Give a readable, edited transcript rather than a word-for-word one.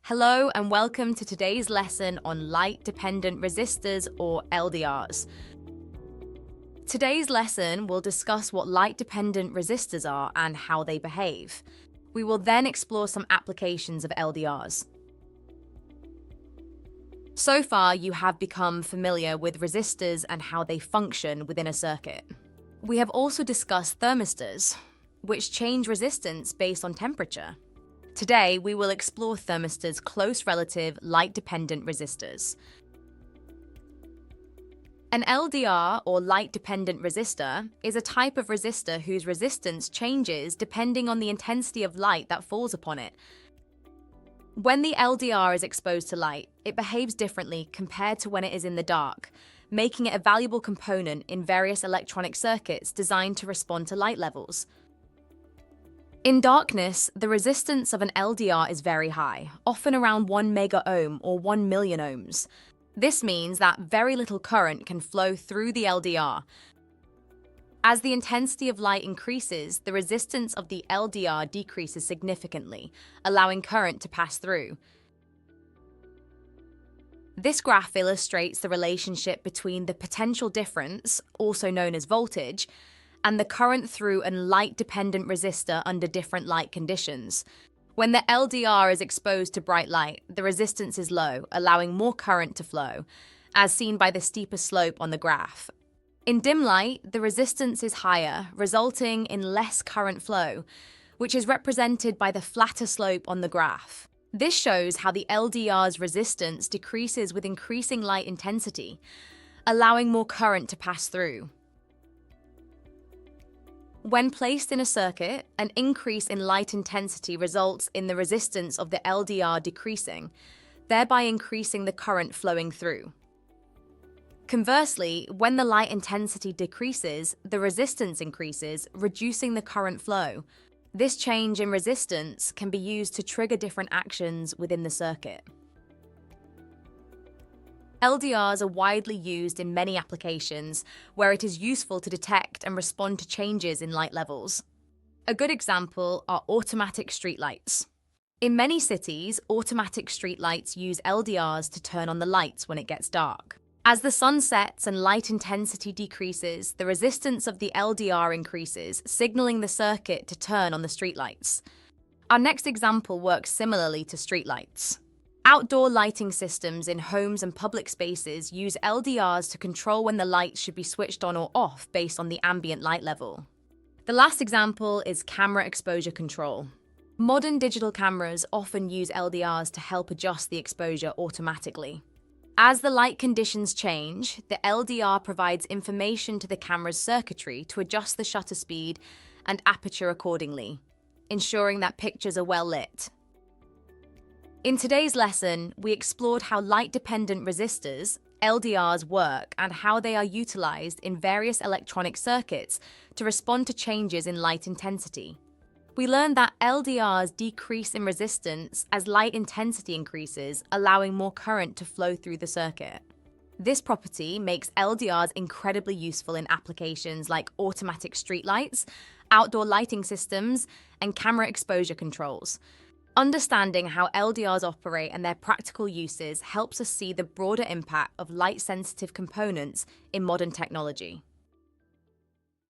Hello and welcome to today's lesson on light-dependent resistors or LDRs. Today's lesson will discuss what light-dependent resistors are and how they behave. We will then explore some applications of LDRs. So far, you have become familiar with resistors and how they function within a circuit. We have also discussed thermistors, which change resistance based on temperature. Today, we will explore thermistors' close relative light-dependent resistors. An LDR, or light-dependent resistor, is a type of resistor whose resistance changes depending on the intensity of light that falls upon it. When the LDR is exposed to light, it behaves differently compared to when it is in the dark, making it a valuable component in various electronic circuits designed to respond to light levels. In darkness, the resistance of an LDR is very high, often around 1 mega ohm or 1 million ohms. This means that very little current can flow through the LDR. As the intensity of light increases, the resistance of the LDR decreases significantly, allowing current to pass through. This graph illustrates the relationship between the potential difference, also known as voltage, and the current through a light-dependent resistor under different light conditions. When the LDR is exposed to bright light, the resistance is low, allowing more current to flow, as seen by the steeper slope on the graph. In dim light, the resistance is higher, resulting in less current flow, which is represented by the flatter slope on the graph. This shows how the LDR's resistance decreases with increasing light intensity, allowing more current to pass through. When placed in a circuit, an increase in light intensity results in the resistance of the LDR decreasing, thereby increasing the current flowing through. Conversely, when the light intensity decreases, the resistance increases, reducing the current flow. This change in resistance can be used to trigger different actions within the circuit. LDRs are widely used in many applications where it is useful to detect and respond to changes in light levels. A good example are automatic streetlights. In many cities, automatic streetlights use LDRs to turn on the lights when it gets dark. As the sun sets and light intensity decreases, the resistance of the LDR increases, signaling the circuit to turn on the streetlights. Our next example works similarly to streetlights. Outdoor lighting systems in homes and public spaces use LDRs to control when the lights should be switched on or off based on the ambient light level. The last example is camera exposure control. Modern digital cameras often use LDRs to help adjust the exposure automatically. As the light conditions change, the LDR provides information to the camera's circuitry to adjust the shutter speed and aperture accordingly, ensuring that pictures are well lit. In today's lesson, we explored how light-dependent resistors, LDRs, work and how they are utilized in various electronic circuits to respond to changes in light intensity. We learned that LDRs decrease in resistance as light intensity increases, allowing more current to flow through the circuit. This property makes LDRs incredibly useful in applications like automatic streetlights, outdoor lighting systems, and camera exposure controls. Understanding how LDRs operate and their practical uses helps us see the broader impact of light-sensitive components in modern technology.